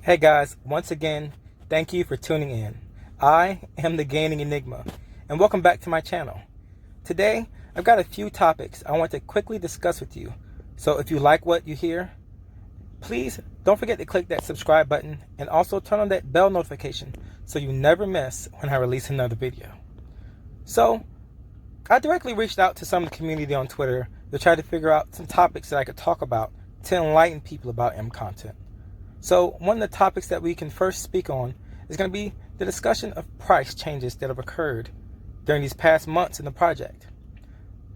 Hey guys, once again, thank you for tuning in. I am the Gaining Enigma, and welcome back to my channel. Today, I've got a few topics I want to quickly discuss with you. So if you like what you hear, please don't forget to click that subscribe button and also turn on that bell notification so you never miss when I release another video. So, I directly reached out to some of the community on Twitter to try to figure out some topics that I could talk about to enlighten people about MContent. So one of the topics that we can first speak on is going to be the discussion of price changes that have occurred during these past months in the project.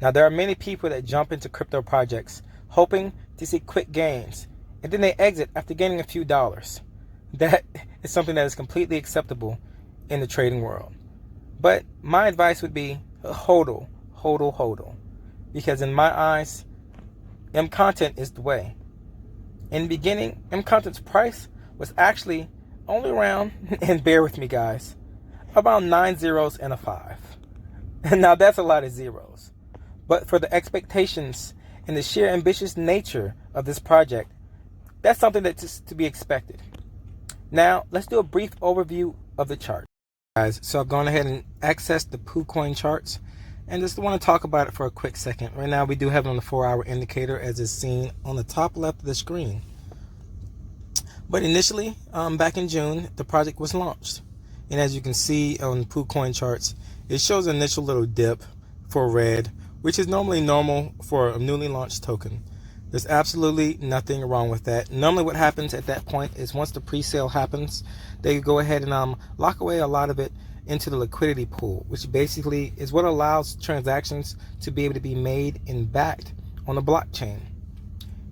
Now, there are many people that jump into crypto projects hoping to see quick gains, and then they exit after gaining a few dollars. That is something that is completely acceptable in the trading world. But my advice would be hodl, because in my eyes, MContent is the way. In the beginning, MContent's price was actually only around, and bear with me guys, about 9 zeros and a 5. And now that's a lot of zeros. But for the expectations and the sheer ambitious nature of this project, that's something that's to be expected. Now, let's do a brief overview of the chart. Guys, so I've gone ahead and accessed the PooCoin charts, and just want to talk about it for a quick second. Right now we do have it on the 4-hour indicator as is seen on the top left of the screen. But initially, back in June, the project was launched. And as you can see on PooCoin charts, it shows an initial little dip for red, which is normally normal for a newly launched token. There's absolutely nothing wrong with that. Normally what happens at that point is once the pre-sale happens, they go ahead and lock away a lot of it into the liquidity pool, which basically is what allows transactions to be able to be made and backed on the blockchain.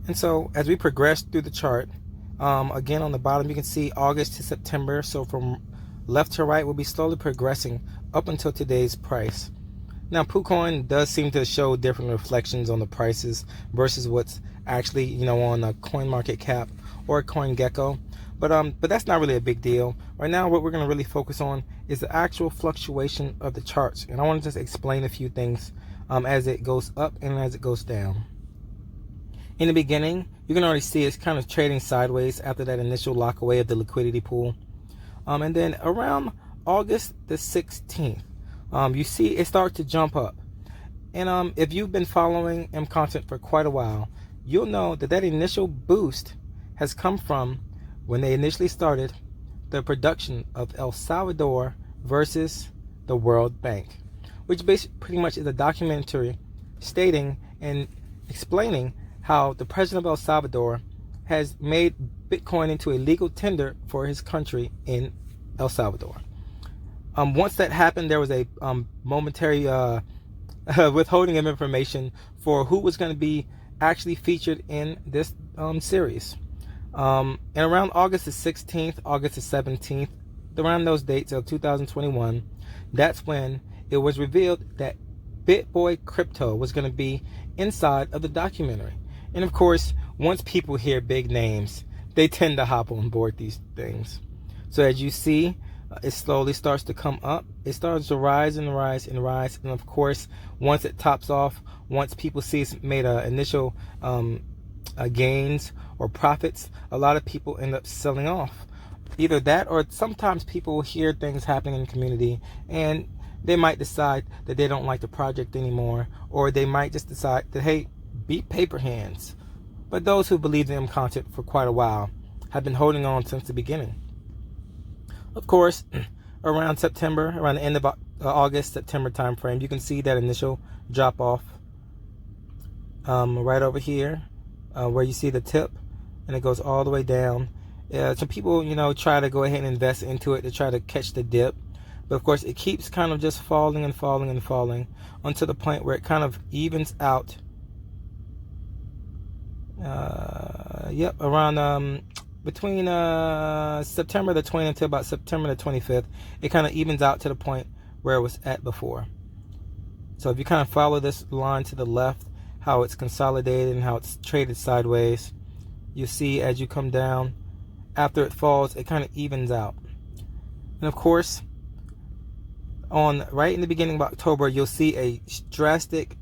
And so as we progress through the chart, again on the bottom you can see August to September. So from left to right we'll be slowly progressing up until today's price. Now PooCoin does seem to show different reflections on the prices versus what's actually on a CoinMarketCap or CoinGecko. But that's not really a big deal. Right now what we're going to really focus on is the actual fluctuation of the charts. And I want to just explain a few things as it goes up and as it goes down. In the beginning, you can already see it's kind of trading sideways after that initial lock away of the liquidity pool. And then around August the 16th, you see it start to jump up. And if you've been following MContent for quite a while, you'll know that that initial boost has come from when they initially started the production of El Salvador versus the World Bank, which basically pretty much is a documentary stating and explaining how the president of El Salvador has made Bitcoin into a legal tender for his country in El Salvador. Once that happened, there was a momentary withholding of information for who was going to be actually featured in this series. And around August the 16th, August the 17th, around those dates of 2021, that's when it was revealed that BitBoy Crypto was going to be inside of the documentary. And of course, once people hear big names, they tend to hop on board these things. So as you see, it slowly starts to come up. It starts to rise and rise and rise. And of course, once it tops off, once people see it's made initial gains or profits, a lot of people end up selling off. Either that, or sometimes people hear things happening in the community and they might decide that they don't like the project anymore, or they might just decide that, hey, beat paper hands. But those who believe in MContent for quite a while have been holding on since the beginning. Of course, around September, around the end of August, September time frame, you can see that initial drop off right over here where you see the tip, and it goes all the way down. Some people try to go ahead and invest into it to try to catch the dip, but of course it keeps kind of just falling and falling and falling until the point where it kind of evens out. Around between September the 20th until about September the 25th, it kind of evens out to the point where it was at before. So if you kind of follow this line to the left, how it's consolidated and how it's traded sideways, you see as you come down, after it falls, it kind of evens out. And of course, right in the beginning of October, you'll see a drastic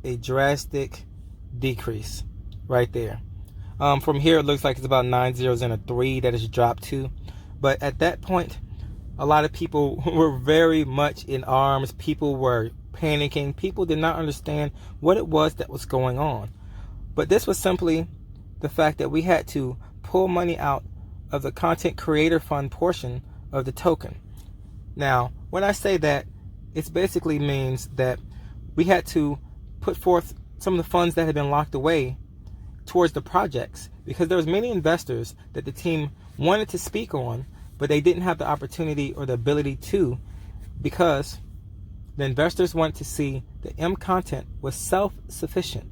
decrease right there. From here, it looks like it's about 9 zeros and a 3 that it's dropped to. But at that point, a lot of people were very much in arms. People were panicking. People did not understand what it was that was going on. But this was simply the fact that we had to pull money out of the content creator fund portion of the token. Now, when I say that, it basically means that we had to put forth some of the funds that had been locked away towards the projects, because there was many investors that the team wanted to speak on, but they didn't have the opportunity or the ability to, because the investors wanted to see that MContent was self-sufficient.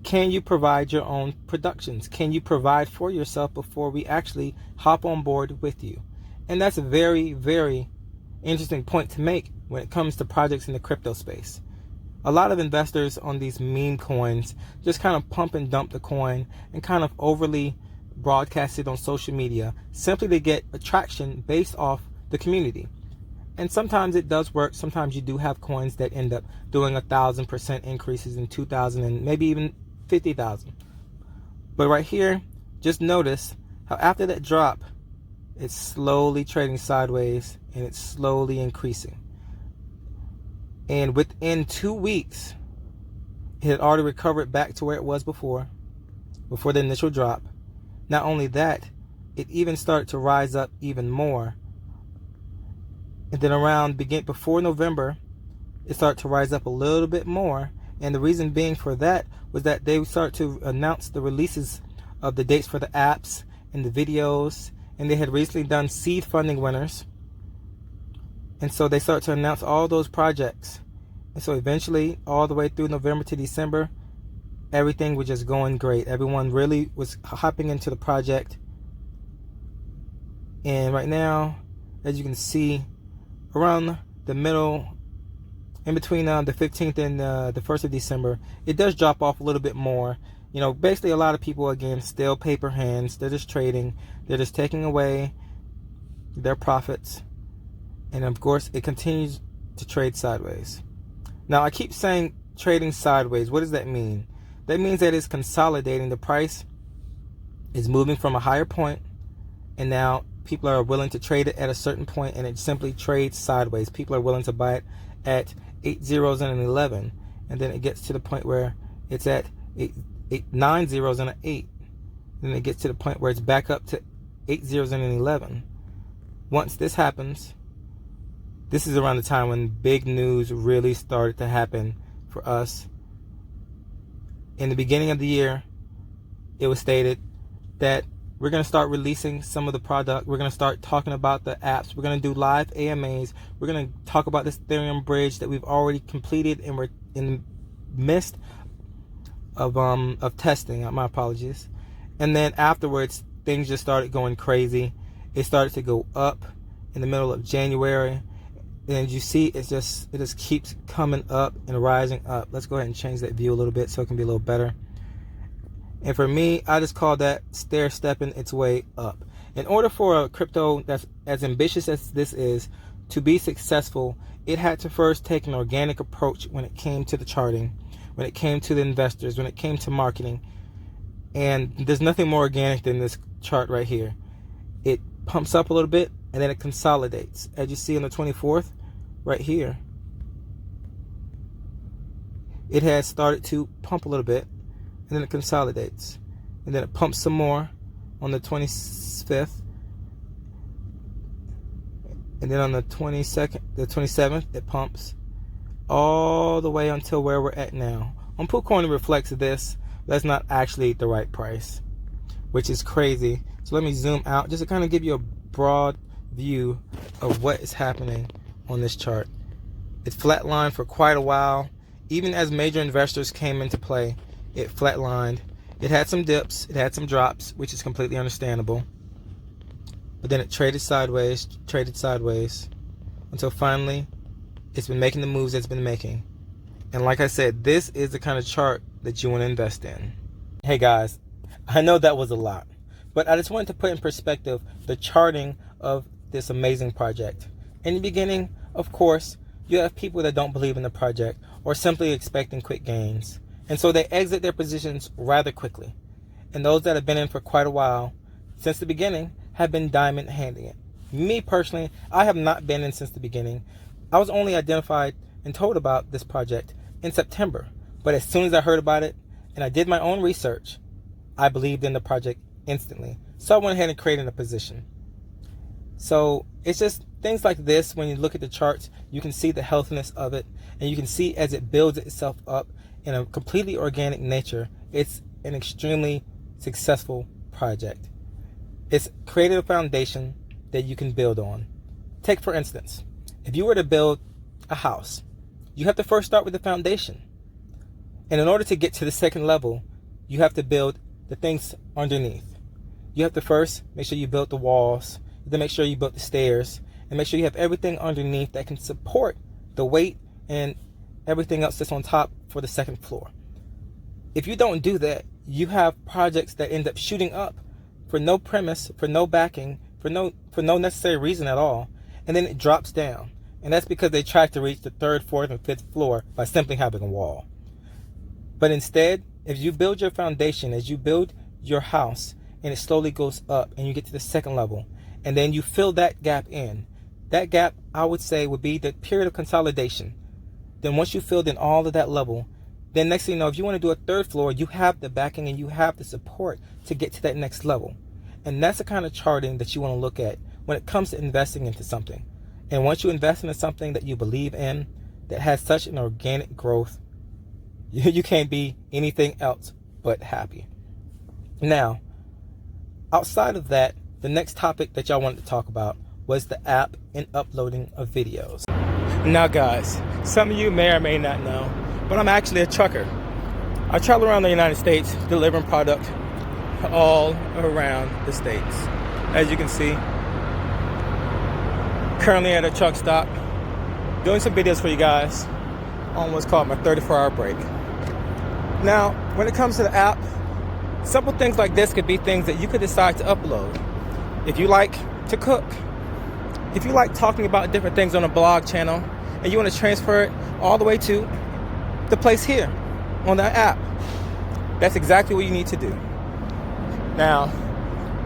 Can you provide your own productions? Can you provide for yourself before we actually hop on board with you? And that's a very, very interesting point to make when it comes to projects in the crypto space. A lot of investors on these meme coins just kind of pump and dump the coin and kind of overly broadcast it on social media simply to get attraction based off the community. And sometimes it does work. Sometimes you do have coins that end up doing 1,000% increases in 2,000 and maybe even 50,000. But right here, just notice how after that drop, it's slowly trading sideways and it's slowly increasing. And within 2 weeks, it had already recovered back to where it was before the initial drop. Not only that, it even started to rise up even more. And then before November, it started to rise up a little bit more. And the reason being for that was that they started to announce the releases of the dates for the apps and the videos. And they had recently done seed funding winners. And so they started to announce all those projects. And so eventually, all the way through November to December, everything was just going great. Everyone really was hopping into the project. And right now, as you can see, around the middle, in between the 15th and the 1st of December, it does drop off a little bit more. You know, basically a lot of people, again, still paper hands. They're just trading. They're just taking away their profits. And of course, it continues to trade sideways. Now, I keep saying trading sideways. What does that mean? That means that it's consolidating. The price is moving from a higher point, and now people are willing to trade it at a certain point, and it simply trades sideways. People are willing to buy it at 8 zeros and an 11, and then it gets to the point where it's at 9 zeros and an 8. Then it gets to the point where it's back up to 8 zeros and an 11. Once this happens, this is around the time when big news really started to happen for us. In the beginning of the year, it was stated that we're going to start releasing some of the product. We're going to start talking about the apps. We're going to do live AMAs. We're going to talk about this Ethereum bridge that we've already completed, and we're in the midst of testing. My apologies. And then afterwards, things just started going crazy. It started to go up in the middle of January. And you see, it just keeps coming up and rising up. Let's go ahead and change that view a little bit so it can be a little better. And for me, I just call that stair-stepping its way up. In order for a crypto that's as ambitious as this is to be successful, it had to first take an organic approach when it came to the charting, when it came to the investors, when it came to marketing. And there's nothing more organic than this chart right here. It pumps up a little bit, and then it consolidates. As you see on the 24th, right here, it has started to pump a little bit, and then it consolidates, and then it pumps some more on the 25th, and then on the 27th, it pumps all the way until where we're at now. On PooCoin, it reflects this. That's not actually the right price, which is crazy. So let me zoom out just to kind of give you a broad view of what is happening on this chart. It's flatlined for quite a while. Even as major investors came into play, it flatlined. It had some dips, it had some drops, which is completely understandable. But then it traded sideways, until finally it's been making the moves it's been making. And like I said, this is the kind of chart that you want to invest in. Hey guys, I know that was a lot, but I just wanted to put in perspective the charting of this amazing project. In the beginning, of course, you have people that don't believe in the project or simply expecting quick gains. And so they exit their positions rather quickly. And those that have been in for quite a while, since the beginning, have been diamond handing it. Me personally, I have not been in since the beginning. I was only identified and told about this project in September. But as soon as I heard about it and I did my own research, I believed in the project instantly. So I went ahead and created a position. So it's just things like this. When you look at the charts, you can see the healthiness of it, and you can see as it builds itself up in a completely organic nature, it's an extremely successful project. It's created a foundation that you can build on. Take, for instance, if you were to build a house, you have to first start with the foundation. And in order to get to the second level, you have to build the things underneath. You have to first make sure you build the walls, you have to make sure you build the stairs, and make sure you have everything underneath that can support the weight and everything else that's on top for the second floor. If you don't do that, you have projects that end up shooting up for no premise, for no backing, for no necessary reason at all, and then it drops down. And that's because they tried to reach the third, fourth, and fifth floor by simply having a wall. But instead, if you build your foundation, as you build your house, and it slowly goes up, and you get to the second level, and then you fill that gap in. That gap, I would say, would be the period of consolidation. Then once you filled in all of that level, then next thing you know, if you want to do a third floor, you have the backing and you have the support to get to that next level. And that's the kind of charting that you want to look at when it comes to investing into something. And once you invest into something that you believe in, that has such an organic growth, you can't be anything else but happy. Now, outside of that, the next topic that y'all wanted to talk about was the app and uploading of videos. Now guys, some of you may or may not know, but I'm actually a trucker. I travel around the United States delivering product all around the states. As you can see, currently at a truck stop, doing some videos for you guys on what's called my 34-hour break. Now, when it comes to the app, simple things like this could be things that you could decide to upload. If you like to cook, if you like talking about different things on a blog channel, and you want to transfer it all the way to the place here on that app, that's exactly what you need to do. Now,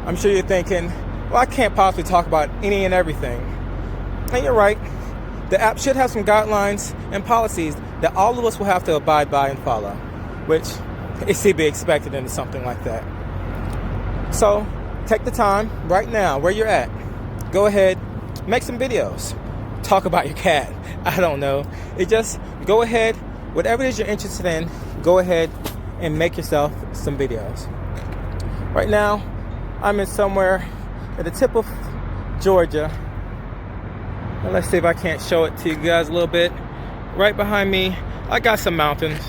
I'm sure you're thinking, well, I can't possibly talk about any and everything. And you're right. The app should have some guidelines and policies that all of us will have to abide by and follow, which is to be expected into something like that. So take the time right now where you're at. Go ahead, make some videos. Talk about your cat. I don't know. It just go ahead, whatever it is you're interested in, go ahead and make yourself some videos. Right now, I'm in somewhere at the tip of Georgia. And let's see if I can't show it to you guys a little bit. Right behind me, I got some mountains.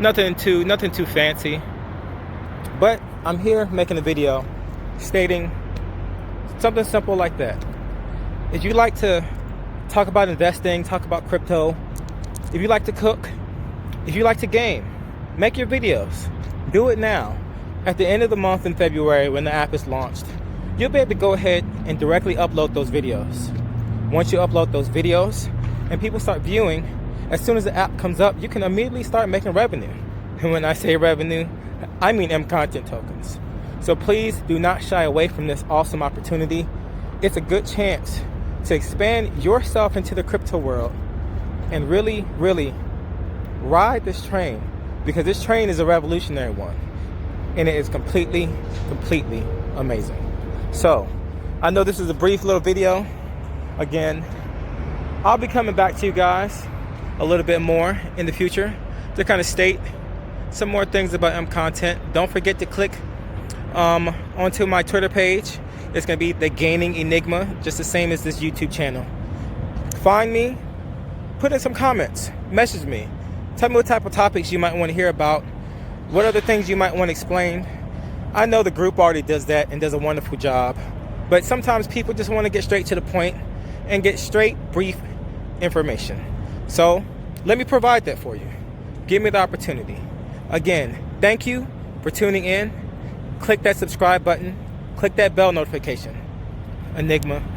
Nothing too fancy. But I'm here making a video stating something simple like that. If you like to talk about investing, talk about crypto, if you like to cook, if you like to game, make your videos. Do it now. At the end of the month in February, when the app is launched, you'll be able to go ahead and directly upload those videos. Once you upload those videos and people start viewing, as soon as the app comes up, you can immediately start making revenue. And when I say revenue, I mean MContent tokens. So please do not shy away from this awesome opportunity. It's a good chance to expand yourself into the crypto world and really, really ride this train, because this train is a revolutionary one. And it is completely amazing. So, I know this is a brief little video. Again, I'll be coming back to you guys a little bit more in the future to kind of state some more things about MContent. Don't forget to click onto my Twitter page. It's going to be The Gaining Enigma, just the same as this YouTube channel. Find me, put in some comments, message me. Tell me what type of topics you might want to hear about. What other things you might want to explain. I know the group already does that and does a wonderful job. But sometimes people just want to get straight to the point and get straight, brief information. So let me provide that for you. Give me the opportunity. Again, thank you for tuning in. Click that subscribe button. Click that bell notification. Enigma.